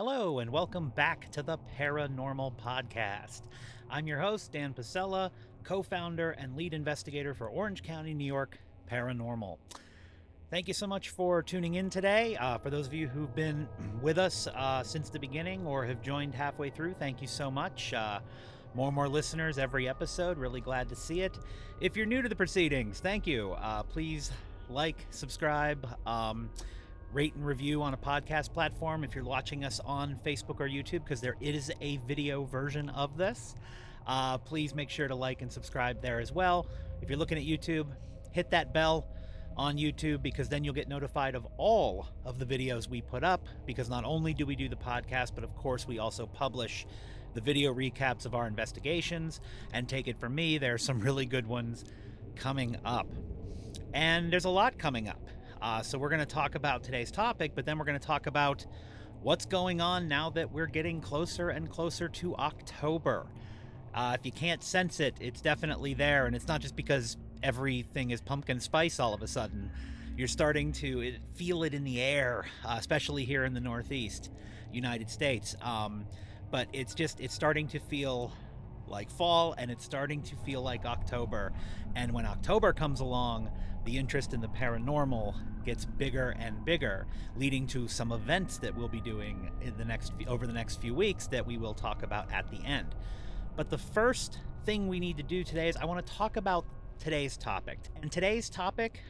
Hello, and welcome back to the Paranormal Podcast. I'm your host, Dan Pasella, co founder and lead investigator for Orange County, New York Paranormal. Thank you so much for tuning in today. For those of you who've been with us since the beginning or have joined halfway through, thank you so much. More and more listeners every episode. Really glad to see it. If you're new to the proceedings, thank you. Please like, subscribe, rate and review on a podcast platform if you're watching us on Facebook or YouTube, because there is a video version of this. Please make sure to like and subscribe there as well. If you're looking at YouTube, hit that bell on YouTube, because then you'll get notified of all of the videos we put up, because not only do we do the podcast, but of course we also publish the video recaps of our investigations. And take it from me, there are some really good ones coming up. And there's a lot coming up. So we're going to talk about today's topic, but then we're going to talk about what's going on now that we're getting closer and closer to October. If you can't sense it, it's definitely there. And it's not just because everything is pumpkin spice all of a sudden. You're starting to feel it in the air, especially here in the Northeast United States. But it's starting to feel like fall, and it's starting to feel like October. And when October comes along, the interest in the paranormal gets bigger and bigger, leading to some events that we'll be doing in over the next few weeks that we will talk about at the end. But the first thing we need to do today is I want to talk about today's topic. And today's topic,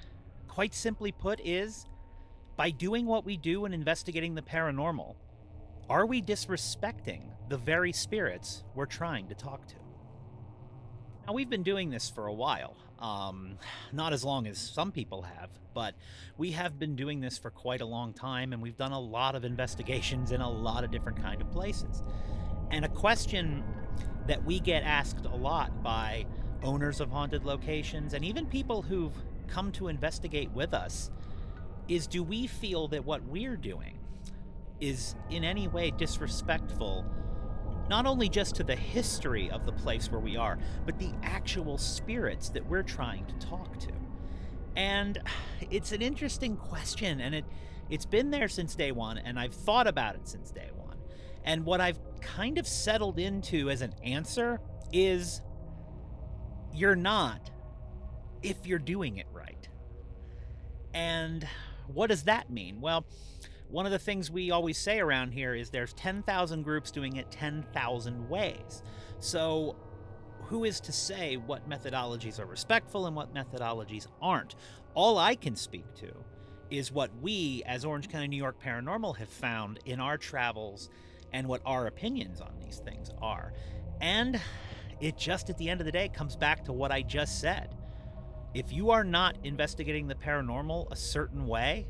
quite simply put, is by doing what we do in investigating the paranormal, are we disrespecting the very spirits we're trying to talk to? Now, we've been doing this for a while. Not as long as some people have, but we have been doing this for quite a long time, and we've done a lot of investigations in a lot of different kind of places. And a question that we get asked a lot by owners of haunted locations and even people who've come to investigate with us is, do we feel that what we're doing is in any way disrespectful, not only just to the history of the place where we are, but the actual spirits that we're trying to talk to? And it's an interesting question, and it's been there since day one, and I've thought about it since day one. And what I've kind of settled into as an answer is, you're not, if you're doing it right. And what does that mean? Well, one of the things we always say around here is there's 10,000 groups doing it 10,000 ways. So who is to say what methodologies are respectful and what methodologies aren't? All I can speak to is what we, as Orange County, New York Paranormal, have found in our travels and what our opinions on these things are. And it just, at the end of the day, comes back to what I just said. If you are not investigating the paranormal a certain way,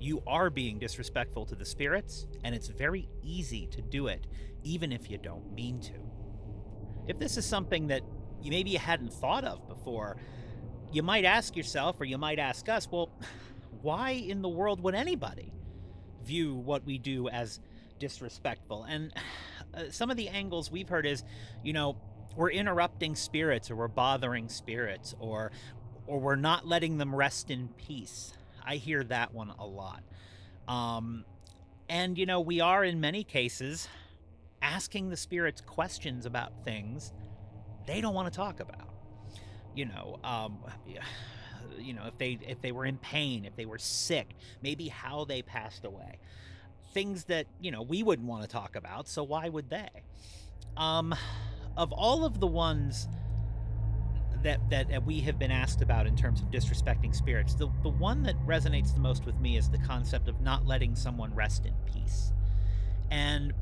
you are being disrespectful to the spirits, and it's very easy to do it, even if you don't mean to. If this is something that maybe you hadn't thought of before, you might ask yourself, or you might ask us, well, why in the world would anybody view what we do as disrespectful? And some of the angles we've heard is, we're interrupting spirits, or we're bothering spirits, or we're not letting them rest in peace. I hear that one a lot. And, we are in many cases asking the spirits questions about things they don't want to talk about. If they were in pain, if they were sick, maybe how they passed away. Things that, we wouldn't want to talk about, so why would they? Of all of the ones that we have been asked about in terms of disrespecting spirits, the one that resonates the most with me is the concept of not letting someone rest in peace. And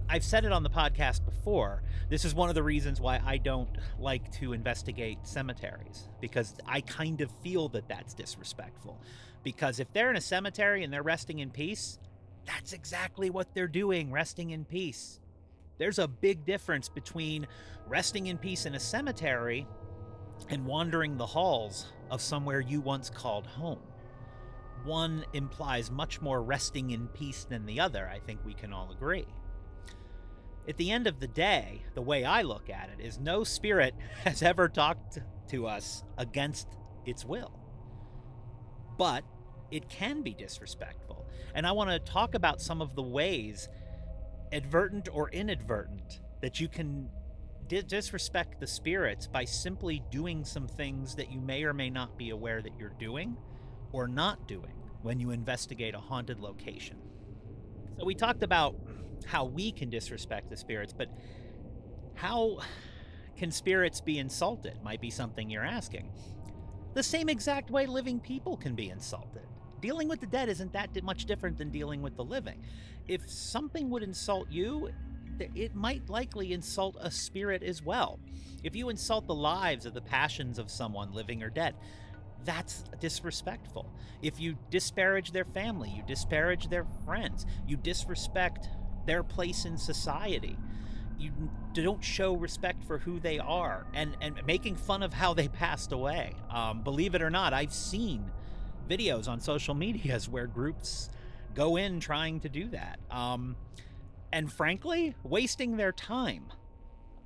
I've said it on the podcast before, this is one of the reasons why I don't like to investigate cemeteries, because I kind of feel that that's disrespectful. Because if they're in a cemetery and they're resting in peace, that's exactly what they're doing, resting in peace. There's a big difference between resting in peace in a cemetery and wandering the halls of somewhere you once called home. One implies much more resting in peace than the other, I think we can all agree. At the end of the day, the way I look at it is, no spirit has ever talked to us against its will. But it can be disrespectful. And I want to talk about some of the ways advertent or inadvertent, that you can disrespect the spirits by simply doing some things that you may or may not be aware that you're doing or not doing when you investigate a haunted location. So we talked about how we can disrespect the spirits, but how can spirits be insulted? Might be something you're asking. The same exact way living people can be insulted. Dealing with the dead isn't that much different than dealing with the living. If something would insult you, it might likely insult a spirit as well. If you insult the lives or the passions of someone, living or dead, that's disrespectful. If you disparage their family, you disparage their friends, you disrespect their place in society, you don't show respect for who they are, and making fun of how they passed away. Believe it or not, I've seen videos on social medias where groups go in trying to do that. And frankly, wasting their time.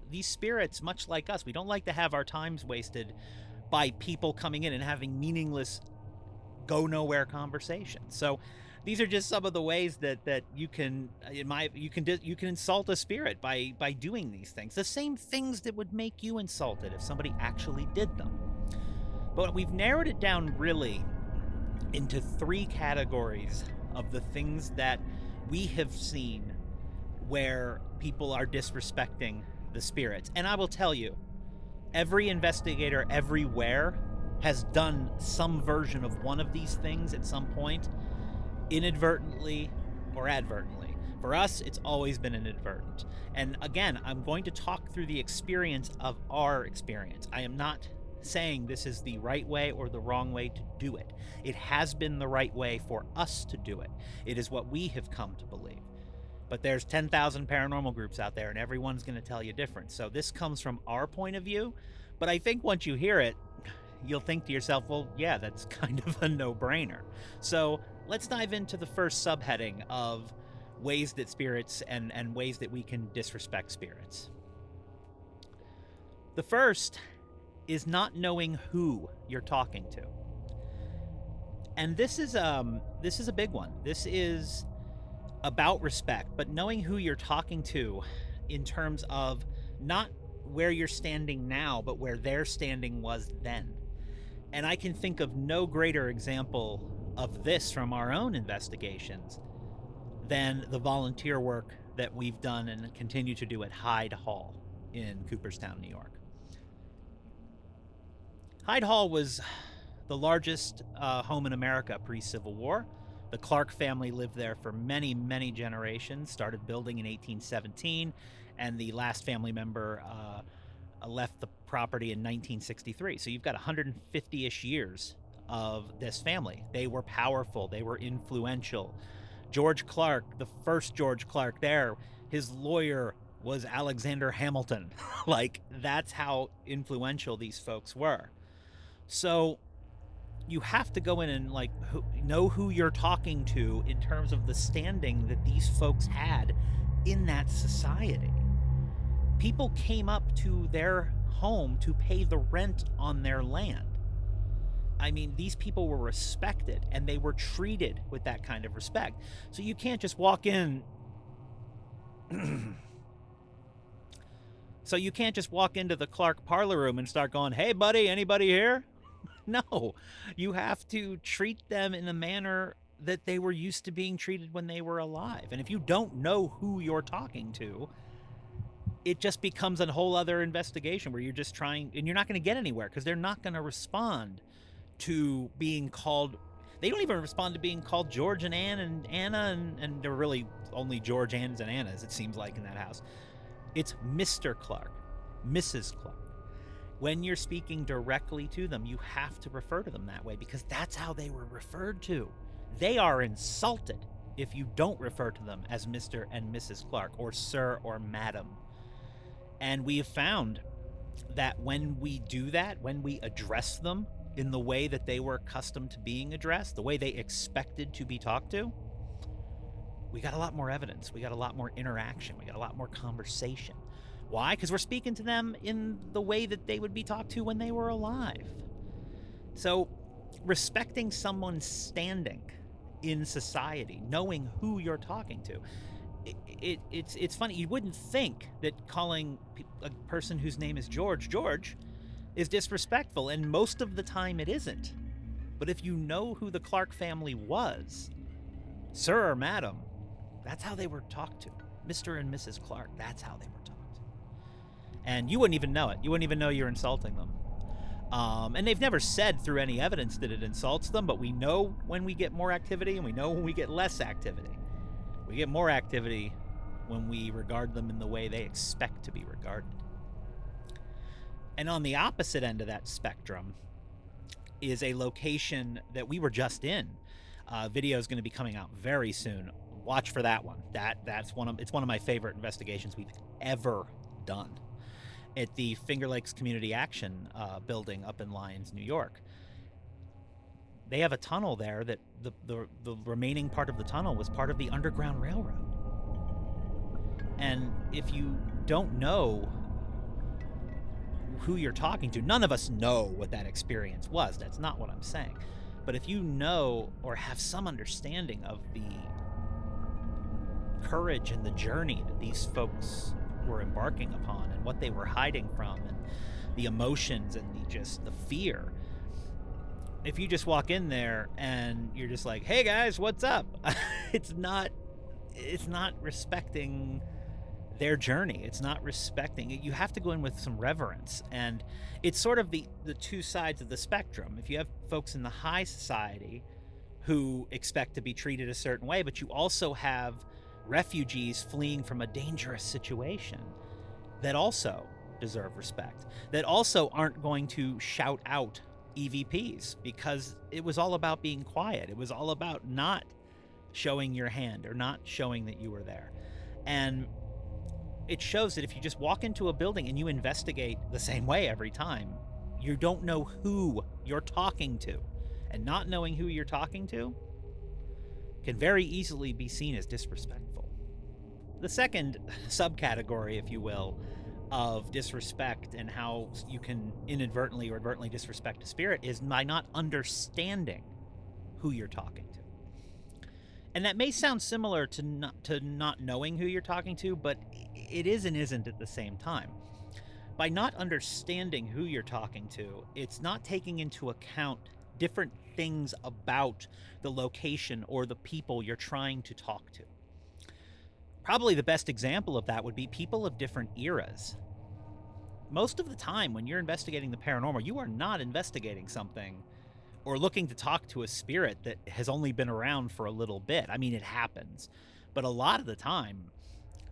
These spirits, much like us, we don't like to have our times wasted by people coming in and having meaningless, go nowhere conversations. So these are just some of the ways that you can, you can insult a spirit by doing these things. The same things that would make you insulted if somebody actually did them. But we've narrowed it down really into 3 categories of the things that we have seen where people are disrespecting the spirits. And I will tell you, every investigator everywhere has done some version of one of these things at some point, inadvertently or advertently. For us, it's always been inadvertent. And again, I'm going to talk through the experience of our experience. I am not saying this is the right way or the wrong way to do it. It has been the right way for us to do it. It is what we have come to believe. But there's 10,000 paranormal groups out there, and everyone's going to tell you different. So this comes from our point of view. But I think once you hear it, you'll think to yourself, well, yeah, that's kind of a no-brainer. So let's dive into the first subheading of ways that spirits and ways that we can disrespect spirits. The first is not knowing who you're talking to. And this is a big one. This is about respect, but knowing who you're talking to in terms of not where you're standing now, but where their standing was then. And I can think of no greater example of this from our own investigations than the volunteer work that we've done and continue to do at Hyde Hall in Cooperstown, New York. Hyde Hall was the largest home in America pre-Civil War. The Clark family lived there for many, many generations, started building in 1817, and the last family member left the property in 1963. So you've got 150-ish years of this family. They were powerful. They were influential. George Clark, the first George Clark there, his lawyer was Alexander Hamilton. Like, that's how influential these folks were. So you have to go in and know who you're talking to in terms of the standing that these folks had in that society. People came up to their home to pay the rent on their land. I mean, these people were respected and they were treated with that kind of respect. So you can't just walk in. So you can't just walk into the Clark parlor room and start going, "Hey, buddy, anybody here?" No, you have to treat them in a manner that they were used to being treated when they were alive. And if you don't know who you're talking to, it just becomes a whole other investigation where you're just trying, and you're not going to get anywhere because they're not going to respond to being called. They don't even respond to being called George and Ann and Anna, and they're really only George, Anns, and Annas, it seems like, in that house. It's Mr. Clark, Mrs. Clark. When you're speaking directly to them, you have to refer to them that way because that's how they were referred to. They are insulted if you don't refer to them as Mr. and Mrs. Clark or Sir or Madam. And we have found that when we do that, when we address them in the way that they were accustomed to being addressed, the way they expected to be talked to, we got a lot more evidence. We got a lot more interaction. We got a lot more conversation. Why? Because we're speaking to them in the way that they would be talked to when they were alive. So respecting someone's standing in society, knowing who you're talking to, it's funny. You wouldn't think that calling a person whose name is George is disrespectful, and most of the time it isn't. But if you know who the Clark family was, sir or madam, that's how they were talked to. Mr. and Mrs. Clark, that's how they were talked to. And you wouldn't even know it. You wouldn't even know you're insulting them. And they've never said through any evidence that it insults them, but we know when we get more activity and we know when we get less activity. We get more activity when we regard them in the way they expect to be regarded. And on the opposite end of that spectrum is a location that we were just in. Video is going to be coming out very soon. Watch for that one. It's one of my favorite investigations we've ever done. At the Finger Lakes Community Action building up in Lyons, New York. They have a tunnel there that the remaining part of the tunnel was part of the Underground Railroad. And if you don't know who you're talking to, none of us know what that experience was. That's not what I'm saying. But if you know or have some understanding of the courage and the journey that these folks were embarking upon and what they were hiding from and the emotions and the fear, if you just walk in there and you're just like, hey guys, what's up? it's not respecting their journey. It's not respecting it. You have to go in with some reverence. And it's sort of the two sides of the spectrum. If you have folks in the high society who expect to be treated a certain way, but you also have refugees fleeing from a dangerous situation that also deserve respect, that also aren't going to shout out EVPs because it was all about being quiet. It was all about not showing your hand or not showing that you were there. And it shows that if you just walk into a building and you investigate the same way every time, you don't know who you're talking to. And not knowing who you're talking to can very easily be seen as disrespectful. The second subcategory, if you will, of disrespect and how you can inadvertently or advertently disrespect a spirit is by not understanding who you're talking to. And that may sound similar to not knowing who you're talking to, but it is and isn't at the same time. By not understanding who you're talking to, it's not taking into account different things about the location or the people you're trying to talk to. Probably the best example of that would be people of different eras. Most of the time when you're investigating the paranormal, you are not investigating something or looking to talk to a spirit that has only been around for a little bit. I mean, it happens. But a lot of the time,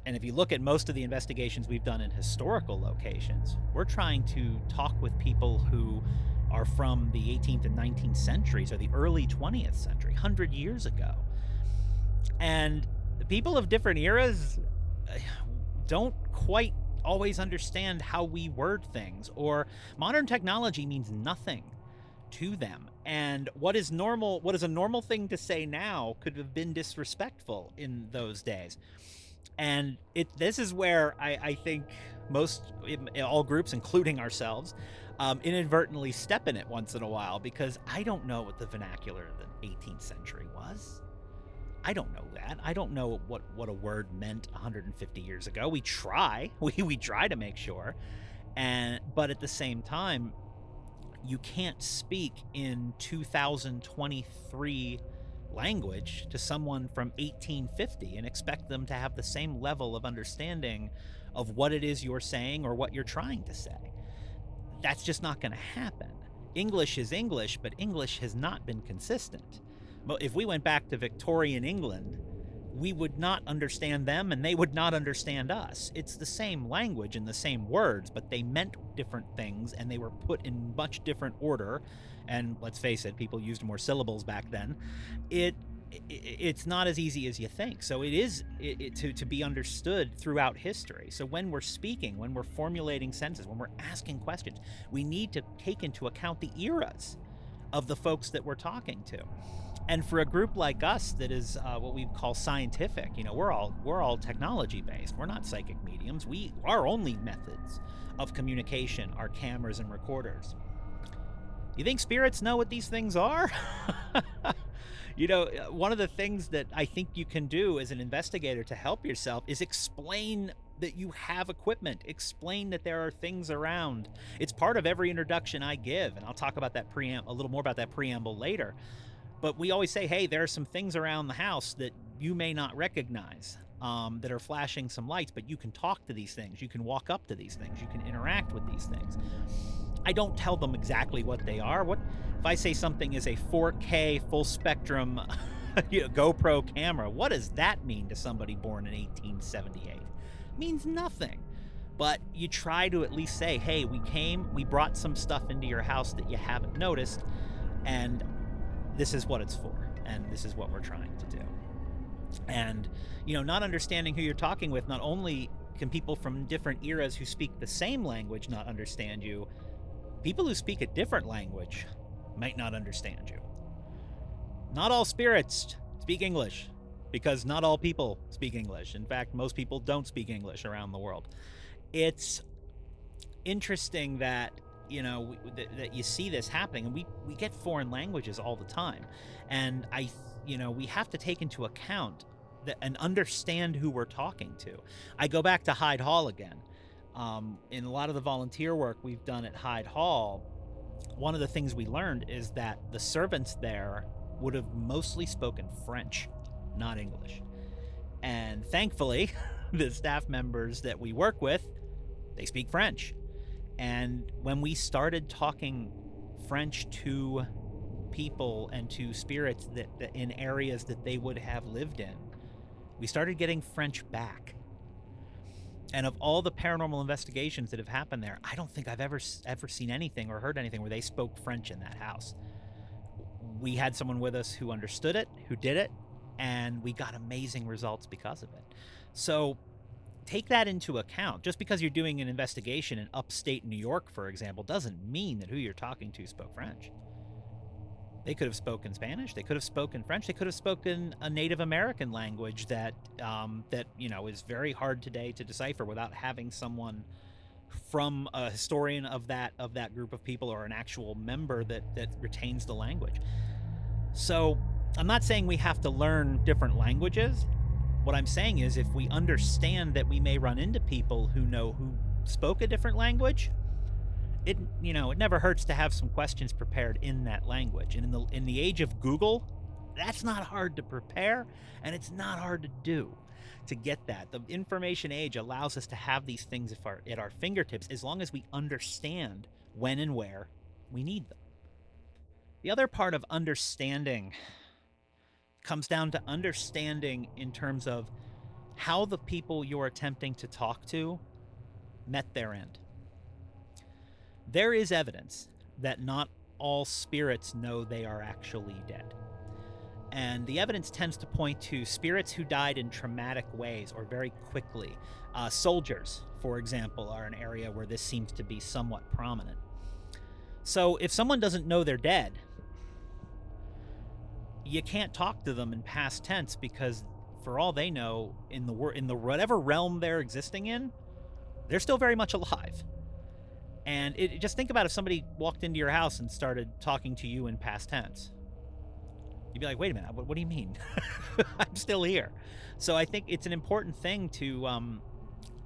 and if you look at most of the investigations we've done in historical locations, we're trying to talk with people who are from the 18th and 19th centuries or the early 20th century, 100 years ago. And the people of different eras don't quite always understand how we word things, or modern technology means nothing to them. And what is a normal thing to say now could have been disrespectful in those days. And this is where I think all groups, including ourselves, inadvertently step in it once in a while, because I don't know what the vernacular of the 18th century was. I don't know that. I don't know what a word meant 150 years ago. We try. We try to make sure. But at the same time, you can't speak in 2023 language to someone from 1850 and expect them to have the same level of understanding of what it is you're saying or what you're trying to say. That's just not going to happen. English is English, but English has not been consistent. If we went back to Victorian England, we would not understand them and they would not understand us. It's the same language and the same words, but they meant different things and they were put in much different order. And let's face it, people used more syllables back then. It's not as easy as you think. So it is to be understood throughout history. So when we're speaking, when we're formulating sentences, when we're asking questions, we need to take into account the eras of the folks that we're talking to. And for a group like us that is what we call scientific, we're all technology based. We're not psychic mediums. Our only methods of communication are cameras and recorders. You think spirits know what these things are? One of the things that I think you can do as an investigator to help yourself is explain that you have equipment, explain that there are things around. It's part of every introduction I give, and I'll talk about that a little more about that preamble later. But we always say, hey, there are some things around the house that you may not recognize, that are flashing some lights, but you can talk to these things. You can walk up to these things. You can interact with these things. I don't tell them exactly what they are. What if I say something is a 4K full spectrum GoPro camera? What does that mean to somebody born in 1878? It means nothing. But you try to at least say, hey, we brought some stuff into your house that you haven't noticed, and this is what it's for, and this is what we're trying to do. And, not understanding who you're talking with, not only can people from different eras who speak the same language not understand you, people who speak a different language might not understand you. Not all spirits speak English, because not all people speak English. In fact, most people don't speak English around the world. It's interesting that that you see this happening, and we get foreign languages all the time, and we have to take into account that and understand who we're talking to. I go back to Hyde Hall again. In a lot of the volunteer work we've done at Hyde Hall, one of the things we learned is that the servants there would have mostly spoken French, not English. And thankfully, the staff members that we work with, they speak French. And when we started talking French to people and to spirits that in areas that they would have lived in, we started getting French back. And of all the paranormal investigations that have happened there, I don't think I've ever seen anything or heard anything where they spoke French in that house. We had someone with us who understood it, who did it, and we got amazing results because of it. So take that into account. Just because you're doing an investigation in upstate New York, for example, doesn't mean that who you're talking to spoke French. They could have spoken Spanish. They could have spoken French. They could have spoken a Native American language that is very hard today to decipher without having someone from a historian of that group of people or an actual member that retains the language. So I'm not saying we have to learn different languages. What I'm saying is, if we understand that we may run into people who spoke a different language, it never hurts to have some questions prepared in that language. And in the age of Google, that's not hard to prepare, and it's not hard to do to get that. The information age allows us to have these things at our fingertips, as long as we understand when and where we need them. The other part of understanding comes down to understanding in terms of how the people you're attempting to talk to met their end. There is evidence that not all spirits know they are actually dead. And the evidence tends to point to spirits who died in traumatic ways or very quickly. Soldiers, for example, are an area where this seems to be somewhat prominent. So if someone doesn't know they're dead, you can't talk to them in past tense, because for all they know, in the whatever realm they're existing in, they're still very much alive. And just think about if somebody walked into your house and started talking to you in past tense. You'd be like, wait a minute, what do you mean? I'm still here. So I think it's an important thing to,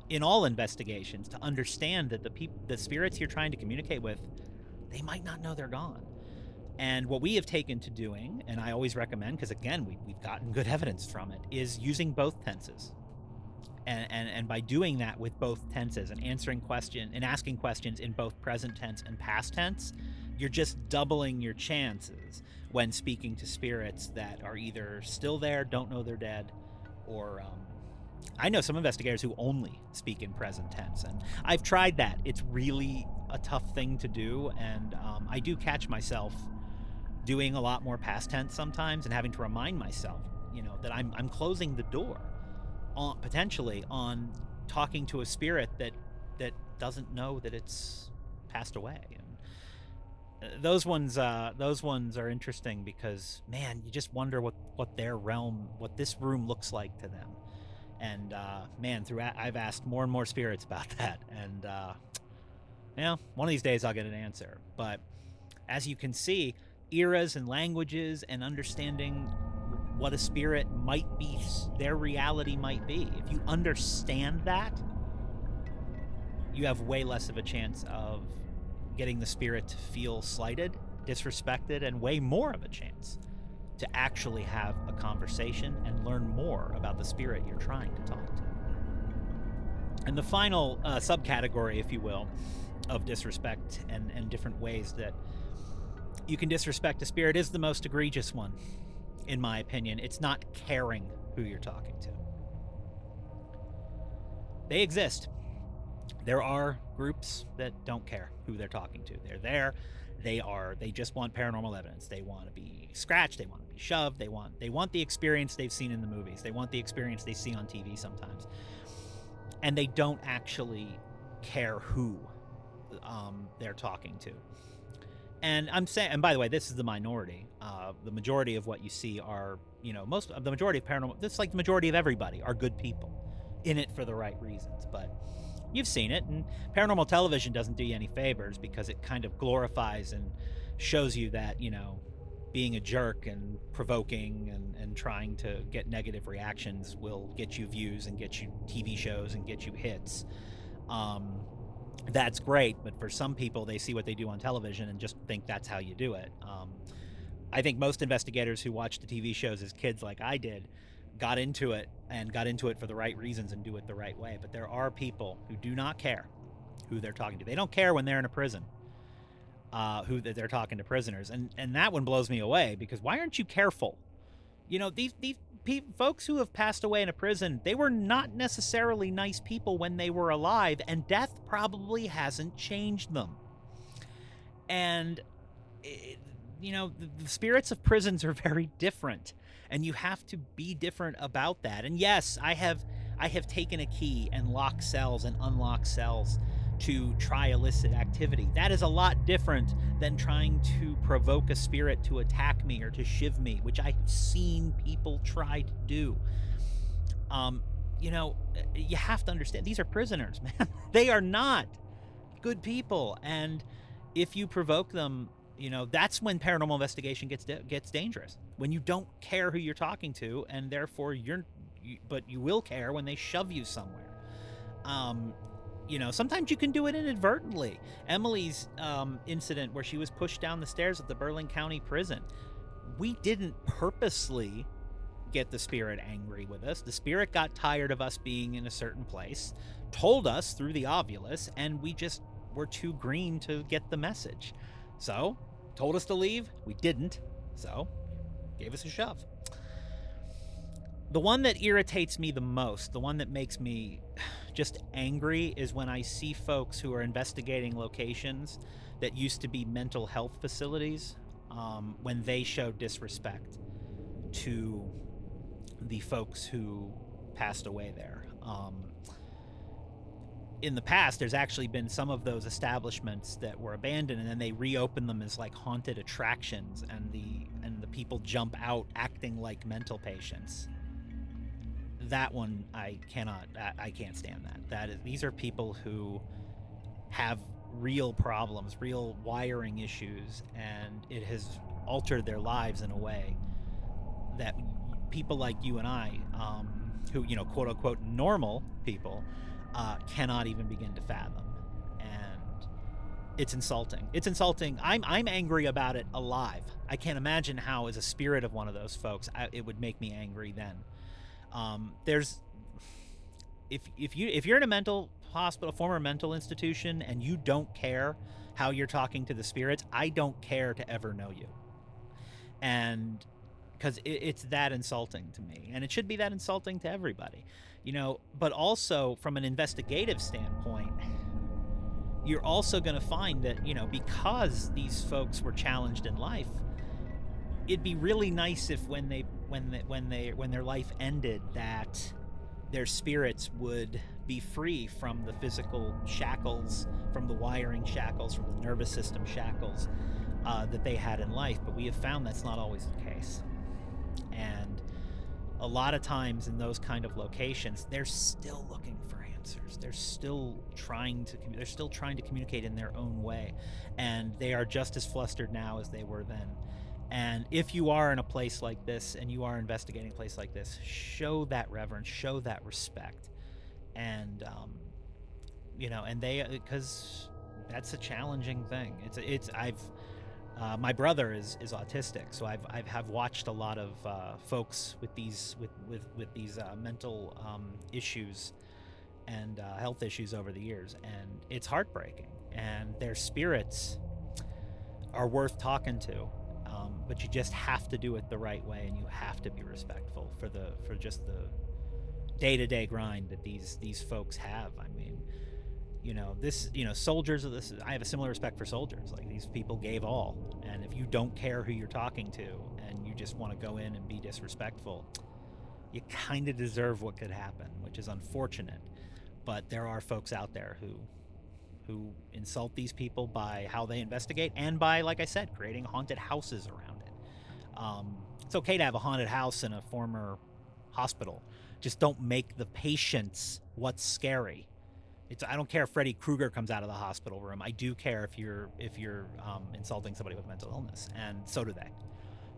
in all investigations, to understand that the spirits you're trying to communicate with, they might not know they're gone. And what we have taken to doing, and I always recommend, because again, we've gotten good evidence from it, is using both tenses. And by doing that with both tenses and asking questions in both present tense and past tense, you're just doubling your chances when speaking to spirits that are either still there, don't know they're dead, or I know some investigators who only speak in present tense, and I've tried that. It's really a tough thing to do, and I do catch myself doing a lot more past tense sometimes, and having to remind myself, that I'm closing the door potentially on talking to a spirit that doesn't know that it's passed away. And those ones are interesting, because man, you just wonder what their realm, what this room looks like to them. And man, I've asked more and more spirits about that, and one of these days I'll get an answer. But as you can see, eras and languages and understanding what a spirit might be, their reality might be. If you understand that, you have way less of a chance of getting the spirit to feel slighted, disrespected, and way more of a chance to actually have a conversation and learn more about the spirit you're trying to talk to. And the final subcategory, if you will, of disrespect and different ways that you can disrespect a spirit is the most egregious one, in my opinion. It's not caring who you're talking to. They exist. There are groups that don't care who they're talking to. They're there. They just want paranormal evidence. They want to be scratched. They want to be shoved. They want the experience they've seen in the movies. They want the experience they see on TV sometimes. And they don't actually care who they're talking to. And I'm saying, and by the way, this is the minority. The majority of what you see are, most of the majority of paranormal, this is like the majority of everybody are good people in it for the right reasons. But you've seen it, and paranormal television doesn't do you any favors because it kind of glorifies and shows you that, being a jerk and provoking and trying to get negative reactions will get you views and get you TV shows and get you hits. That's great, but for some people, they see what they do on television and just think that's how you do it. I think most investigators who watched the TV shows as kids, like I did, got into it for the right reasons and do it the right way. But there are people who do not care who they're talking to. They don't care when they're in a prison, who they're talking to prisoners. And that one blows me away, because why aren't you careful? These folks who have passed away in a prison, they were not necessarily nice people when they were alive, and death probably hasn't changed them. And, the spirits of prisons are very different, and you have to be different about that. And yes, I have taken a key and locked cells and unlocked cells to try illicit activity. That is a lot different than trying to provoke a spirit to attack me or to shiv me, which I've seen people try to do. You have to understand, these are prisoners, man. They are not good people. And if you provoke them, that's when paranormal investigation gets dangerous. When you don't care who you're talking to, and therefore but you will care when they shove you somewhere. Sometimes you can do it inadvertently. Emily's incident where she was pushed down the stairs at the Berlin County prison, we didn't purposely get the spirit angry with us. The spirit got tired of us being in a certain place, told us through the ovulus, and we just were too green to get the message. So, told us to leave. We didn't. So, gave us a shove. The one that irritates me the most, the one that makes me just angry, is when I see folks who are investigating locations that used to be mental health facilities, when they show disrespect to the folks who passed away there. In the past, there's actually been some of those establishments that were abandoned, and then they reopen them as like haunted attractions, and the people jump out acting like mental patients. That one I can't stand that. These are people who have real problems, real wiring issues, and it has altered their lives in a way that people like you and I, who, quote unquote normal people, cannot even begin to fathom. And it's insulting. I'm angry about it alive. I can't imagine how, as a spirit of one of those folks, it would make me angry then. If you're in a mental hospital, former mental institution, and you don't care how you're talking to the spirits, I don't care to ever know you. And because it's that insulting to me, and it should be that insulting to everybody, but also from an investigative standpoint, you're also going to find that, because these folks were challenged in life, it'd be really nice if when their life ended, that their spirits would be free from the physical shackles, from the wiring shackles, from the nervous system shackles that they had in life. But we have found that's not always the case. And a lot of times in those kind of locations, they're still looking for answers. They're still trying to communicate in their own way. And they are just as flustered now as they were then. And if you are in a place like this and you are investigating a place like this, show that reverence, show that respect. And, and because that's a challenging thing. My brother is autistic, so I've have watched a lot of folks with these mental issues and health issues over the years, and it's heartbreaking. And their spirits are worth talking to, but you just have to do it the right way, and you have to be respectful for just the day-to-day grind that these folks have. I mean, soldiers of this, I have a similar respect for soldiers. Like, these people gave all, and if you don't care who you're talking to and you just want to go in and be disrespectful, you kind of deserve what could happen, which is unfortunate. But there are folks out there who insult these people by how they investigate, and by, like I said, creating haunted houses around it. It's okay to have a haunted house in a former hospital. Just don't make the patients what's scary. I don't care if Freddy Krueger comes out of the hospital room. I do care if you're insulting somebody with mental illness, and so do they.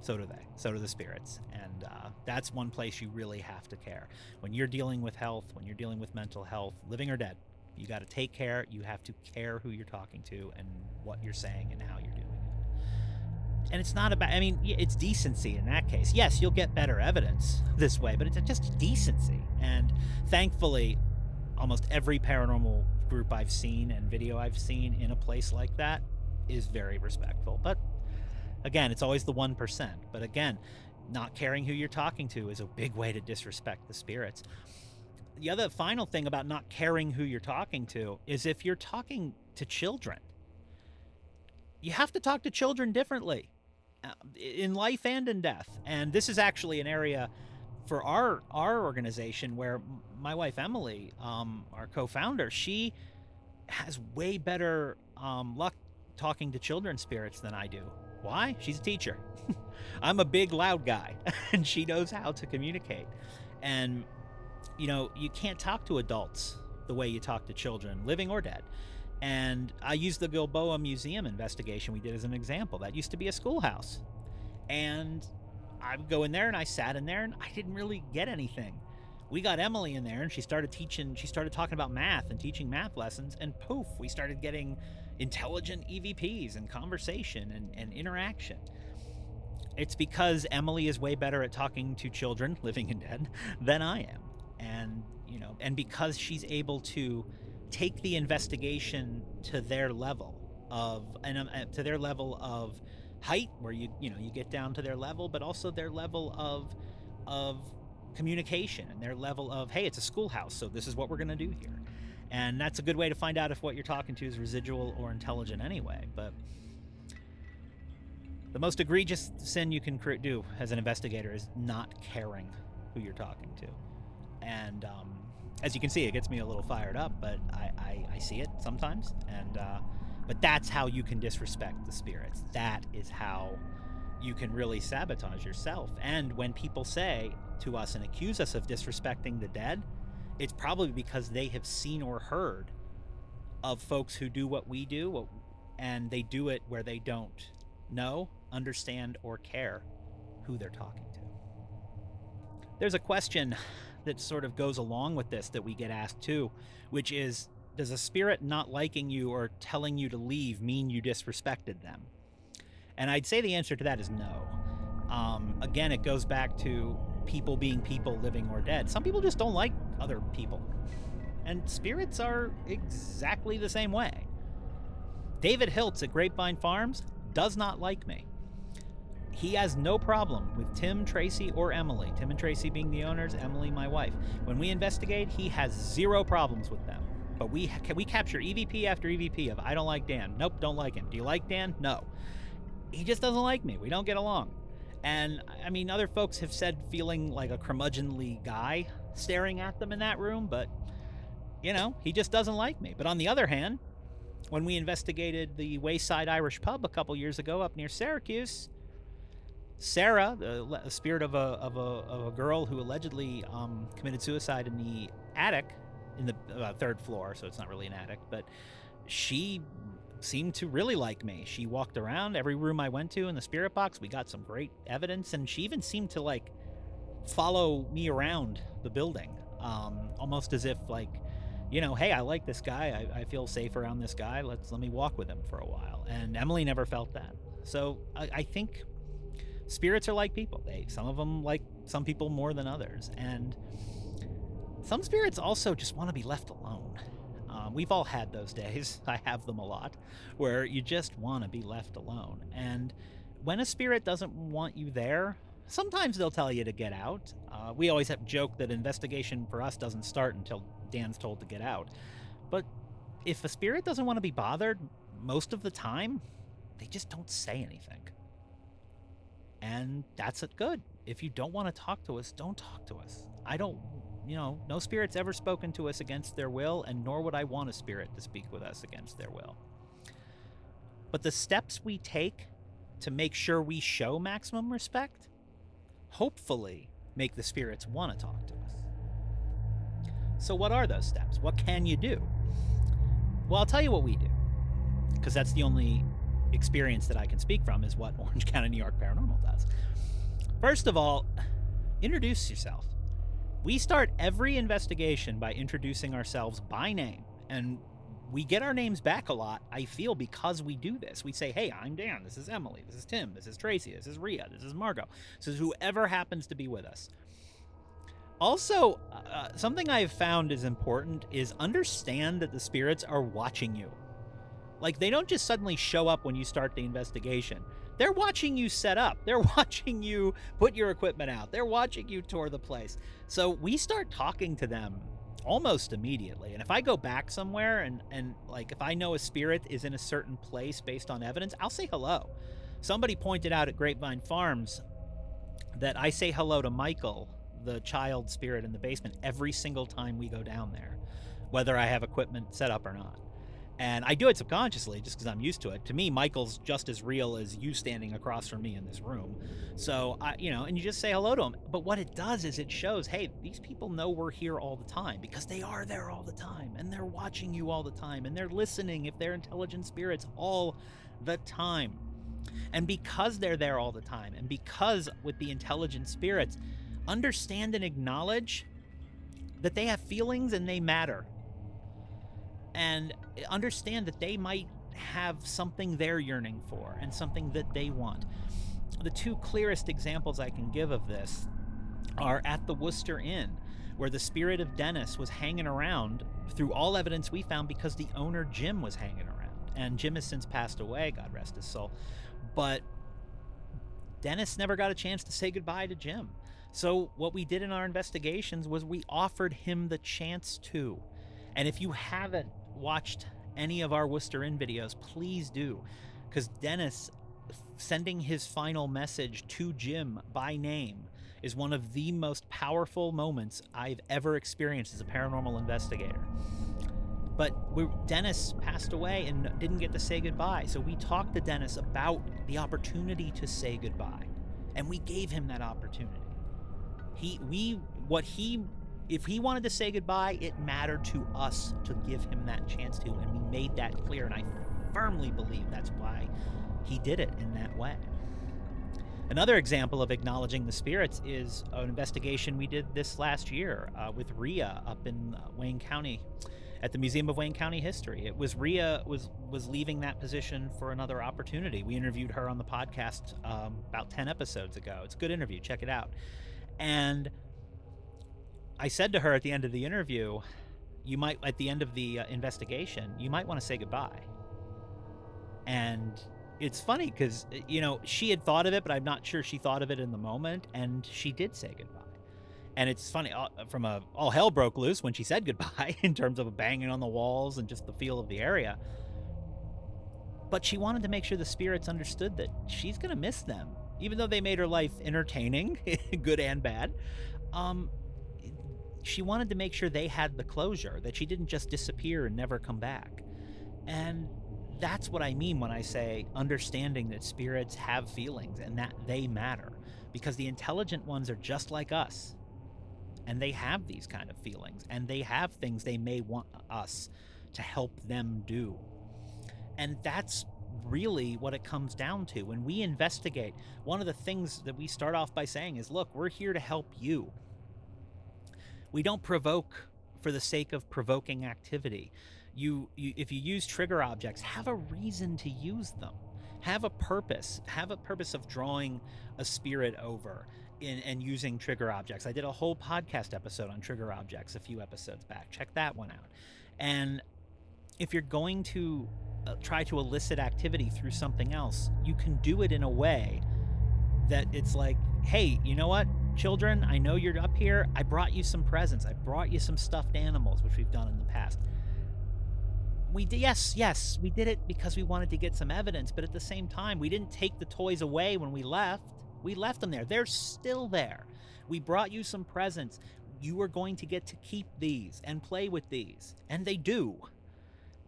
So do the spirits. And that's one place you really have to care. When you're dealing with health, when you're dealing with mental health, living or dead, you got to take care. You have to care who you're talking to and what you're saying and how you're doing it. And it's not about, it's decency in that case. Yes, you'll get better evidence this way, but it's just decency. And thankfully, almost every paranormal group I've seen and video I've seen in a place like that is very respectful. But again, it's always the 1%. But again, not caring who you're talking to is a big way to disrespect the spirits. The other final thing about not caring who you're talking to is if you're talking to children, you have to talk to children differently in life and in death. And this is actually an area for our organization where my wife, Emily, our co-founder, she has way better luck talking to children spirits than I do. Why? She's a teacher. I'm a big, loud guy, and she knows how to communicate. And, you can't talk to adults the way you talk to children, living or dead. And I used the Gilboa Museum investigation we did as an example. That used to be a schoolhouse. And I would go in there, and I sat in there, and I didn't really get anything. We got Emily in there, and she started talking about math and teaching math lessons, and poof, we started getting intelligent EVPs and conversation and interaction. It's because Emily is way better at talking to children, living and dead, than I am. And because she's able to take the investigation to their level of height, where you get down to their level, but also their level of communication, and their level of, hey, it's a schoolhouse, so this is what we're going to do here. And that's a good way to find out if what you're talking to is residual or intelligent anyway. But the most egregious sin you can do as an investigator is not caring who you're talking to. And as you can see, it gets me a little fired up, but I see it sometimes. And but that's how you can disrespect the spirits. That is how you can really sabotage yourself. And when people say to us and accuse us of disrespecting the dead, it's probably because they have seen or heard of folks who do what we do, and they do it where they don't know, understand, or care who they're talking to. There's a question that sort of goes along with this that we get asked too, which is, does a spirit not liking you or telling you to leave mean you disrespected them? And I'd say the answer to that is no. Again, it goes back to people being people, living or dead. Some people just don't like other people. And spirits are exactly the same way. David Hiltz at Grapevine Farms does not like me. He has no problem with Tim, Tracy, or Emily. Tim and Tracy being the owners, Emily, my wife. When we investigate, he has zero problems with them. But we capture EVP after EVP of, I don't like Dan. Nope, don't like him. Do you like Dan? No. He just doesn't like me. We don't get along. And, other folks have said feeling like a curmudgeonly guy staring at them in that room, but, he just doesn't like me. But on the other hand, when we investigated the Wayside Irish Pub a couple years ago up near Syracuse, Sarah, the spirit of a girl who allegedly committed suicide in the attic, in the third floor, so it's not really an attic, but she seemed to really like me. She walked around every room I went to in the spirit box. We got some great evidence, and she even seemed to like follow me around the building, almost as if like, you know, hey, I like this guy. I feel safe around this guy. Let me walk with him for a while. And Emily never felt that. So I think spirits are like people. Some of them like some people more than others, and some spirits also just want to be left alone. We've all had those days. I have them a lot, where you just want to be left alone. And when a spirit doesn't want you there, sometimes they'll tell you to get out. We always have joke that investigation for us doesn't start until Dan's told to get out. But if a spirit doesn't want to be bothered, most of the time, they just don't say anything. And that's good. If you don't want to talk to us, don't talk to us. No spirit's ever spoken to us against their will, and nor would I want a spirit to speak with us against their will. But the steps we take to make sure we show maximum respect, hopefully make the spirits want to talk to us. So what are those steps? What can you do? Well, I'll tell you what we do, because that's the only experience that I can speak from, is what Orange County, New York Paranormal does. First of all, introduce yourself. We start every investigation by introducing ourselves by name, and we get our names back a lot, I feel, because we do this. We say, hey, I'm Dan, this is Emily, this is Tim, this is Tracy, this is Rhea, this is Margot, this is whoever happens to be with us. Also, something I've found is important is understand that the spirits are watching you. Like, they don't just suddenly show up when you start the investigation. They're watching you set up. They're watching you put your equipment out. They're watching you tour the place. So we start talking to them almost immediately. And if I go back somewhere and like if I know a spirit is in a certain place based on evidence, I'll say hello. Somebody pointed out at Grapevine Farms that I say hello to Michael, the child spirit in the basement, every single time we go down there, whether I have equipment set up or not. And I do it subconsciously just because I'm used to it. To me, Michael's just as real as you standing across from me in this room. So, and you just say hello to him. But what it does is it shows, hey, these people know we're here all the time, because they are there all the time, and they're watching you all the time, and they're listening if they're intelligent spirits all the time. And because they're there all the time, and because with the intelligent spirits, understand and acknowledge that they have feelings and they matter. And understand that they might have something they're yearning for and something that they want. The two clearest examples I can give of this are at the Worcester Inn, where the spirit of Dennis was hanging around through all evidence we found because the owner, Jim, was hanging around. And Jim has since passed away, God rest his soul. But Dennis never got a chance to say goodbye to Jim. So what we did in our investigations was we offered him the chance to. And if you haven't watched any of our Worcester Inn videos, please do, because Dennis sending his final message to Jim by name is one of the most powerful moments I've ever experienced as a paranormal investigator. But Dennis passed away and didn't get to say goodbye, so we talked to Dennis about the opportunity to say goodbye, and we gave him that opportunity. If he wanted to say goodbye, it mattered to us to give him that chance to, and we made that clear, and I firmly believe that's why he did it in that way. Another example of acknowledging the spirits is an investigation we did this last year with Rhea up in Wayne County at the Museum of Wayne County History. It was Rhea was leaving that position for another opportunity. We interviewed her on the podcast about 10 episodes ago. It's a good interview. Check it out. And I said to her at the end of the interview, at the end of the investigation, you might want to say goodbye. And it's funny because, she had thought of it, but I'm not sure she thought of it in the moment. And she did say goodbye. And it's funny, all hell broke loose when she said goodbye in terms of a banging on the walls and just the feel of the area. But she wanted to make sure the spirits understood that she's going to miss them, even though they made her life entertaining, good and bad. She wanted to make sure they had the closure, that she didn't just disappear and never come back. And that's what I mean when I say understanding that spirits have feelings and that they matter, because the intelligent ones are just like us, and they have these kind of feelings, and they have things they may want us to help them do. And that's really what it comes down to. When we investigate, one of the things that we start off by saying is, look, we're here to help you. We don't provoke for the sake of provoking activity. If you use trigger objects, have a reason to use them. Have a purpose of drawing a spirit over and using trigger objects. I did a whole podcast episode on trigger objects a few episodes back. Check that one out. And if you're going to try to elicit activity through something else, you can do it in a way that it's like, hey, you know what, children, I know you're up here. I brought you some presents. I brought you some stuffed animals, which we've done in the past. We did, yes, we did it because we wanted to get some evidence, but at the same time, we didn't take the toys away when we left. We left them there. They're still there. We brought you some presents. You are going to get to keep these and play with these, and they do.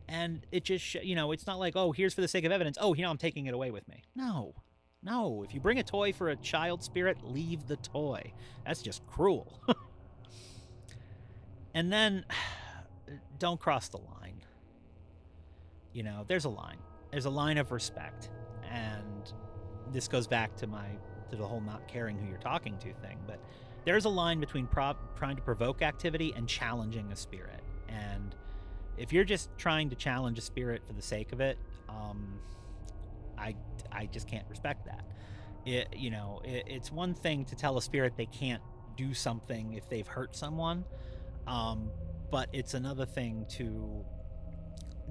And it just, it's not like, oh, here's for the sake of evidence. Oh, I'm taking it away with me. No. If you bring a toy for a child spirit, leave the toy. That's just cruel. And then don't cross the line. There's a line. There's a line of respect. And this goes back to the whole not caring who you're talking to thing. But there's a line between trying to provoke activity and challenging a spirit. And if you're just trying to challenge a spirit for the sake of it, I just can't respect that. It's one thing to tell a spirit they can't do something if they've hurt someone, but it's another thing to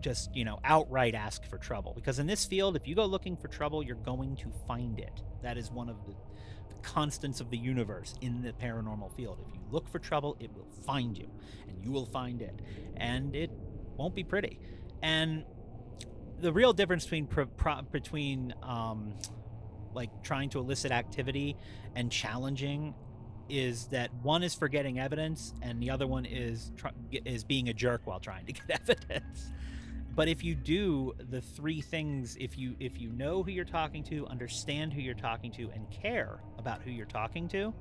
just outright ask for trouble. Because in this field, if you go looking for trouble, you're going to find it. That is one of the constants of the universe in the paranormal field. If you look for trouble, it will find you, and you will find it, and it won't be pretty. And the real difference between like trying to elicit activity and challenging is that one is for getting evidence, and the other one is being a jerk while trying to get evidence. But if you do the three things, if you know who you're talking to, understand who you're talking to, and care about who you're talking to,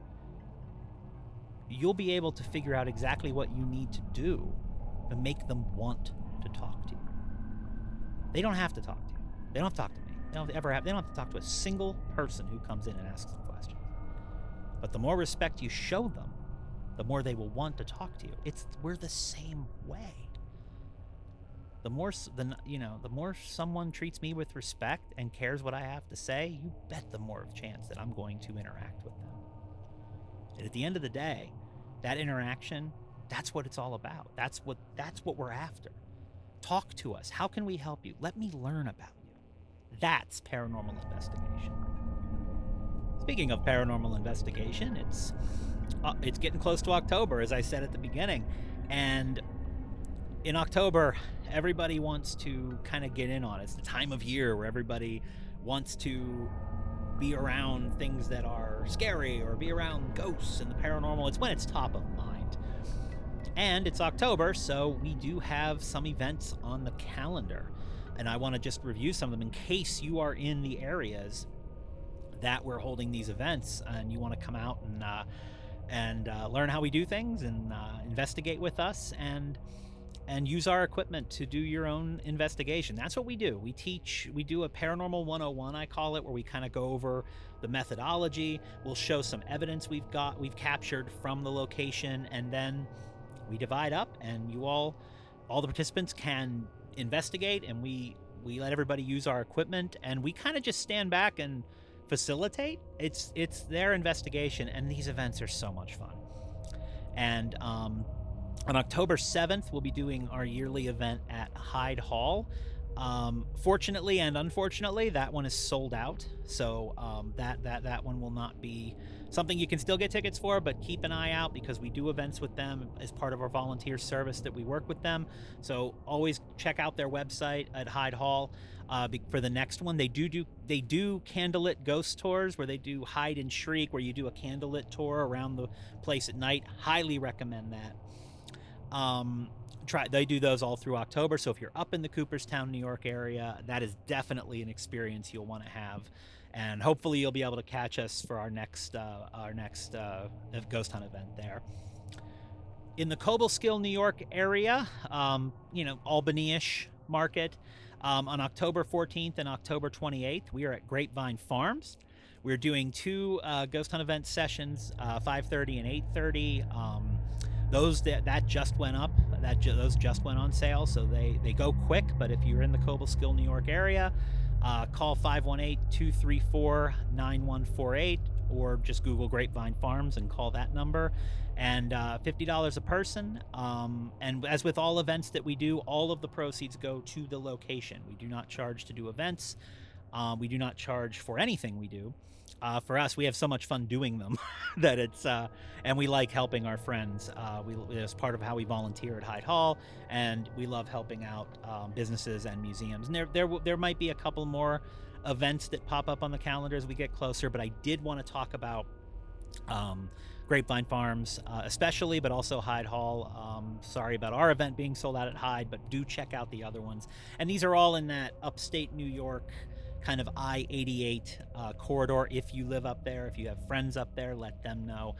you'll be able to figure out exactly what you need to do to make them want to talk to you. They don't have to talk to you. They don't have to talk to me. They don't have to talk to a single person who comes in and asks them questions. But the more respect you show them, the more they will want to talk to you. We're the same way. The more someone treats me with respect and cares what I have to say, you bet the more of chance that I'm going to interact with them. And at the end of the day, that interaction, that's what it's all about. That's what we're after. Talk to us. How can we help you? Let me learn about you. That's paranormal investigation. Speaking of paranormal investigation, it's getting close to October, as I said at the beginning. And in October, everybody wants to kind of get in on it. It's the time of year where everybody wants to be around things that are scary or be around ghosts and the paranormal. It's when it's top of mind. And it's October, so we do have some events on the calendar. And I want to just review some of them in case you are in the areas that we're holding these events and you want to come out and learn how we do things and investigate with us and use our equipment to do your own investigation. That's what we do. We do a Paranormal 101, I call it, where we kind of go over the methodology. We'll show some evidence we've captured from the location, and then we divide up, and all the participants can investigate, and we let everybody use our equipment, and we kind of just stand back and facilitate. It's their investigation, and these events are so much fun. And on October 7th, we'll be doing our yearly event at Hyde Hall. Fortunately and unfortunately, that one is sold out. So that one will not be something you can still get tickets for, but keep an eye out because we do events with them as part of our volunteer service that we work with them. So always check out their website at Hyde Hall for the next one. They do candlelit ghost tours where they do hide and shriek, where you do a candlelit tour around the place at night. Highly recommend that. They do those all through October, so if you're up in the Cooperstown, New York area, that is definitely an experience you'll want to have, and hopefully you'll be able to catch us for our next ghost hunt event there. In the Cobleskill, New York area, Albany-ish market, On October 14th and October 28th, we are at Grapevine Farms. We're doing two ghost hunt event sessions, 5:30 and 8:30. Those that just went up. Those just went on sale, so they go quick. But if you're in the Cobleskill, New York area, call 518-234-9148, or just Google Grapevine Farms and call that number. And $50 a person. And as with all events that we do, all of the proceeds go to the location. We do not charge to do events. We do not charge for anything we do. For us, we have so much fun doing them that it's, and we like helping our friends. It's part of how we volunteer at Hyde Hall, and we love helping out businesses and museums. And there might be a couple more events that pop up on the calendar as we get closer, but I did want to talk about Grapevine Farms, especially, but also Hyde Hall. Sorry about our event being sold out at Hyde, but do check out the other ones. And these are all in that upstate New York kind of I-88 corridor. If you live up there, if you have friends up there, let them know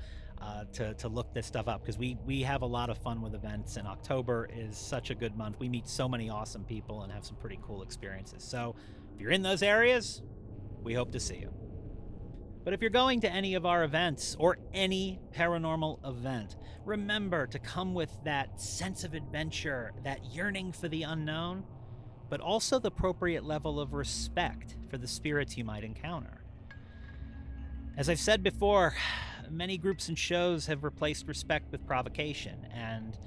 to look this stuff up, because we have a lot of fun with events, and October is such a good month. We meet so many awesome people and have some pretty cool experiences. So if you're in those areas, we hope to see you. But if you're going to any of our events or any paranormal event, remember to come with that sense of adventure, that yearning for the unknown, but also the appropriate level of respect for the spirits you might encounter. As I've said before, many groups and shows have replaced respect with provocation, and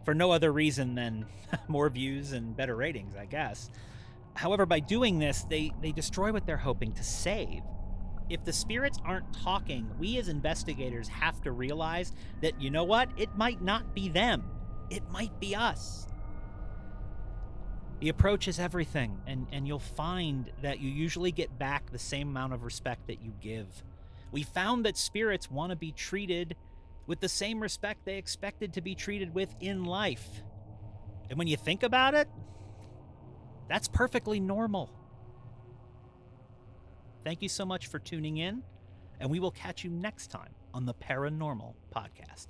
for no other reason than more views and better ratings, I guess. However, by doing this, they destroy what they're hoping to save. If the spirits aren't talking, we as investigators have to realize that, you know what? It might not be them. It might be us. The approach is everything, and you'll find that you usually get back the same amount of respect that you give. We found that spirits want to be treated with the same respect they expected to be treated with in life. And when you think about it, that's perfectly normal. Thank you so much for tuning in, and we will catch you next time on the Paranormal Podcast.